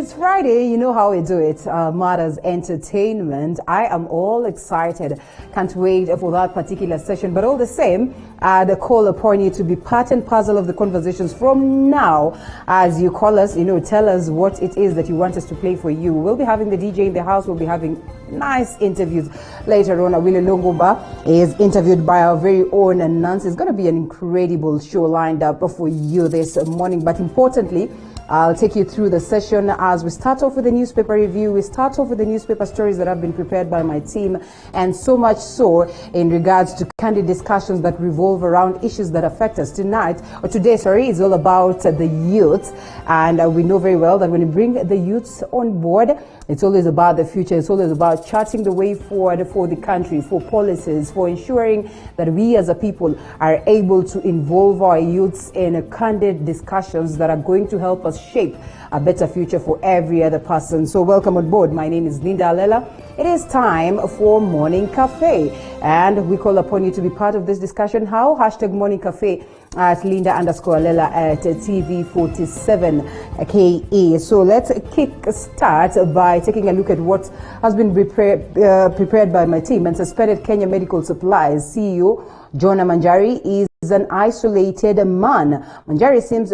It's Friday, you know how we do it, Matters Entertainment. I am all excited. Can't wait for that particular session. But all the same, the call upon you to be part and parcel of the conversations from now. As you call us, tell us what it is that you want us to play for you. We'll be having the DJ in the house. We'll be having nice interviews later on. Awile Longomba is interviewed by our very own Nancy. It's going to be an incredible show lined up for you this morning. But importantly, I'll take you through the session as we start off with the newspaper review. We start off with the newspaper stories that have been prepared by my team, and so much so in regards to candid discussions that revolve around issues that affect us. Today is all about the youth, and we know very well that when you bring the youths on board, it's always about the future. It's always about charting the way forward for the country, for policies, for ensuring that we as a people are able to involve our youths in candid discussions that are going to help us shape a better future for every other person. So welcome on board. My name is Linda Alela. It is time for Morning Cafe, and we call upon you to be part of this discussion. How? Hashtag Morning Cafe at Linda_Alela at TV47KE. So let's kick start by taking a look at what has been prepared by my team. And suspended Kenya Medical Supplies CEO Jonah Manjari is an isolated man. Manjari seems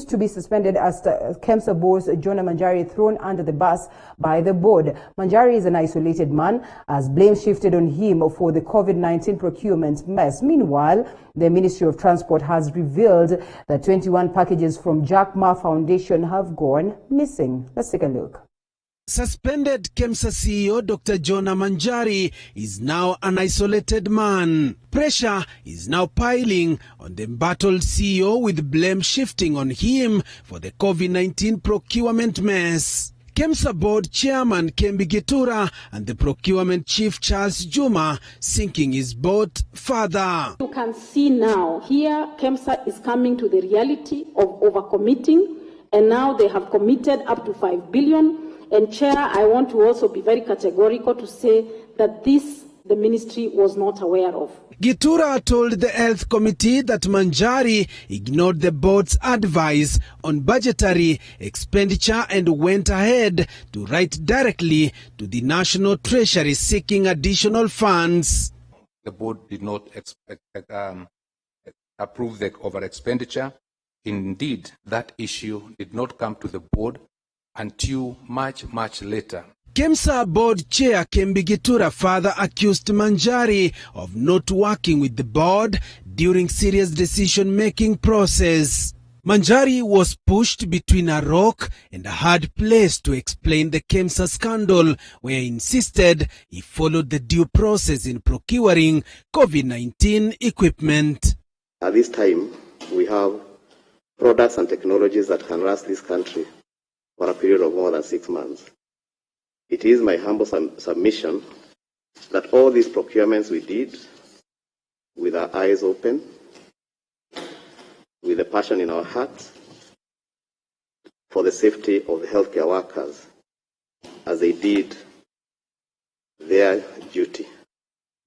to be suspended as KEMSA boss Jonah Manjari thrown under the bus by the board. Manjari is an isolated man as blame shifted on him for the COVID-19 procurement mess. Meanwhile, the Ministry of Transport has revealed that 21 packages from Jack Ma Foundation have gone missing. Let's take a look. Suspended KEMSA CEO Dr. Jonah Manjari is now an isolated man. Pressure is now piling on the embattled CEO with blame shifting on him for the COVID-19 procurement mess. KEMSA board chairman Kembi Gitura and the procurement chief Charles Juma sinking his boat further. You can see now here KEMSA is coming to the reality of overcommitting, and now they have committed up to 5 billion. And Chair, I want to also be very categorical to say that this the ministry was not aware of. Gitura told the Health Committee that Manjari ignored the board's advice on budgetary expenditure and went ahead to write directly to the National Treasury seeking additional funds. The board did not approve the over-expenditure. Indeed, that issue did not come to the board until much later. KEMSA board chair Kembi Gitura further accused Manjari of not working with the board during serious decision-making process. Manjari was pushed between a rock and a hard place to explain the KEMSA scandal, where he insisted he followed the due process in procuring COVID-19 equipment. At this time, we have products and technologies that can last this country for a period of more than 6 months. It is my humble submission that all these procurements we did with our eyes open, with a passion in our hearts for the safety of the healthcare workers as they did their duty.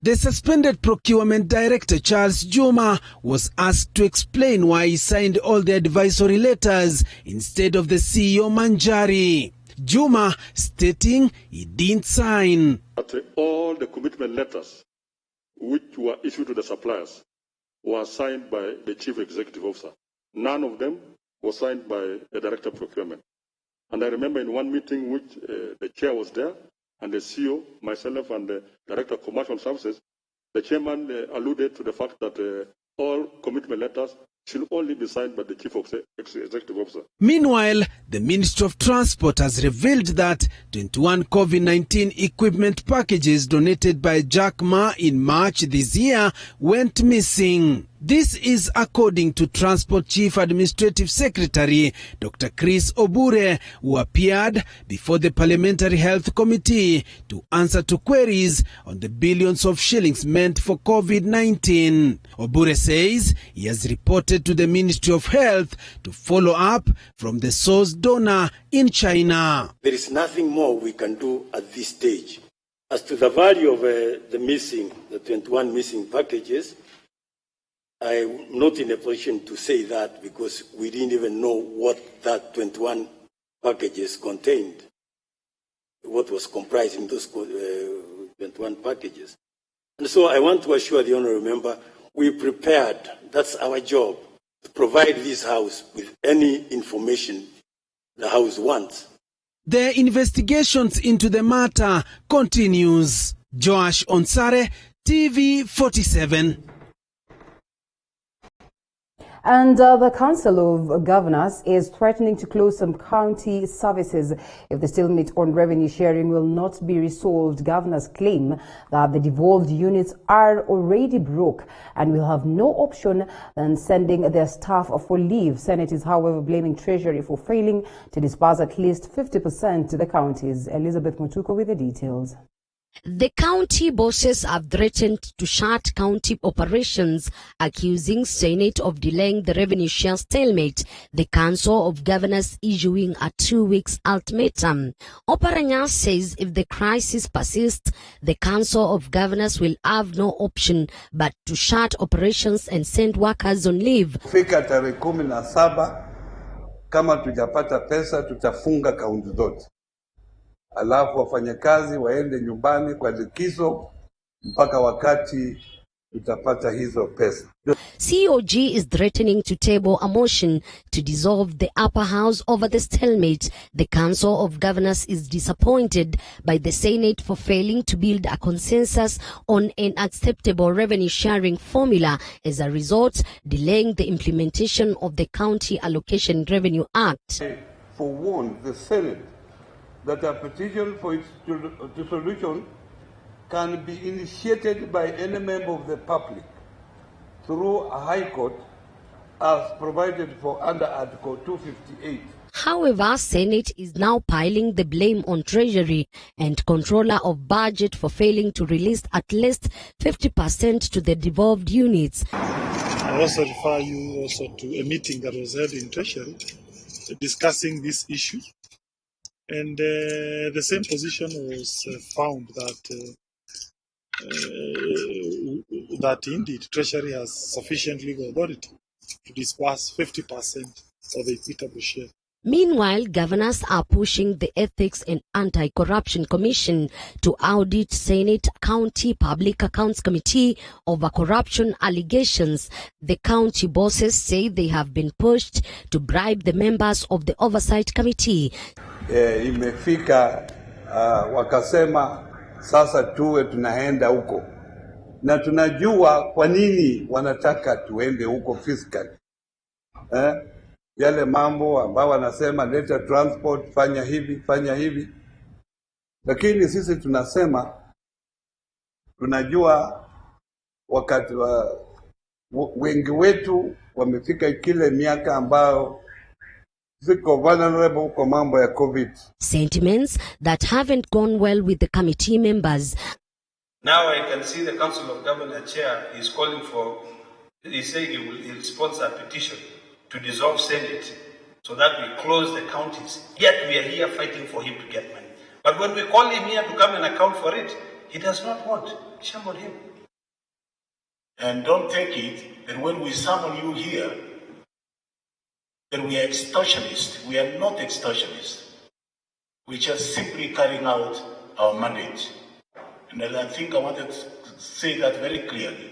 The suspended procurement director, Charles Juma, was asked to explain why he signed all the advisory letters instead of the CEO Manjari. Juma stating he didn't sign. All the commitment letters which were issued to the suppliers were signed by the chief executive officer. None of them was signed by the director of procurement. And I remember in one meeting which the chair was there, and the CEO, myself, and the Director of Commercial Services, the chairman alluded to the fact that all commitment letters should only be signed by the Chief Executive Officer. Meanwhile, the Ministry of Transport has revealed that 21 COVID-19 equipment packages donated by Jack Ma in March this year went missing. This is according to Transport Chief Administrative Secretary Dr. Chris Obure, who appeared before the Parliamentary Health Committee to answer to queries on the billions of shillings meant for COVID-19. Obure says he has reported to the Ministry of Health to follow up from the source donor in China. There is nothing more we can do at this stage. As to the value of the 21 missing packages, I'm not in a position to say that because we didn't even know what that 21 packages contained, what was comprised in those 21 packages. And so I want to assure the honourable member, we prepared, that's our job, to provide this House with any information the House wants. The investigations into the matter continues. Joash Onsare, TV47. And the Council of Governors is threatening to close some county services if the stalemate on revenue sharing will not be resolved. Governors claim that the devolved units are already broke and will have no option than sending their staff for leave. Senate is, however, blaming Treasury for failing to disburse at least 50% to the counties. Elizabeth Mutuko with the details. The county bosses have threatened to shut county operations, accusing Senate of delaying the revenue share stalemate, the Council of Governors issuing a 2-week ultimatum. Oparanya says if the crisis persists, the Council of Governors will have no option but to shut operations and send workers on leave. Fika tarehe 17 kama tujapata pesa tutafunga kaunti zote. Alafu wafanyakazi waende nyumbani kwa likizo mpaka wakati tutapata hizo pesa. COG is threatening to table a motion to dissolve the upper house over the stalemate. The Council of Governors is disappointed by the Senate for failing to build a consensus on an acceptable revenue sharing formula, as a result, delaying the implementation of the County Allocation Revenue Act. Forewarned the Senate that a petition for its dissolution can be initiated by any member of the public through a High Court as provided for under Article 258. However, Senate is now piling the blame on Treasury and Controller of Budget for failing to release at least 50% to the devolved units. I also refer you also to a meeting that was held in Treasury discussing this issue. And the same position was found that indeed Treasury has sufficient legal authority to disburse 50% of the equitable share. Meanwhile, governors are pushing the Ethics and Anti-Corruption Commission to audit Senate County Public Accounts Committee over corruption allegations. The county bosses say they have been pushed to bribe the members of the Oversight Committee. Imefika wakasema sasa tuwe tunaenda huko, na tunajua kwa nini wanataka tuende huko fiscal. Yale mambo ambao wanasema leta transport, fanya hivi, lakini sisi tunasema tunajua wakati wengi wetu wamefika kile miaka ambao vulnerable kwa mambo ya COVID. Sentiments that haven't gone well with the committee members. Now I can see the Council of Governors chair is calling for, he said he will sponsor a petition to dissolve Senate so that we close the counties. Yet we are here fighting for him to get money. But when we call him here to come and account for it, he does not want. Shame him. And don't take it that when we summon you here, that we are extortionists. We are not extortionists. We're just simply carrying out our mandate. And I think I wanted to say that very clearly,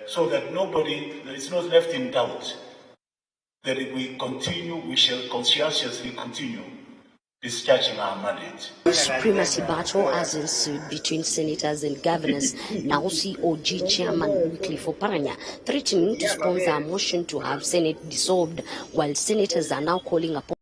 so that nobody is not left in doubt that if we continue, we shall conscientiously continue discharging our mandate. Supremacy battle has ensued between senators and governors. Now COG Chairman Wycliffe Oparanya threatening to sponsor a motion to have Senate dissolved, while senators are now calling upon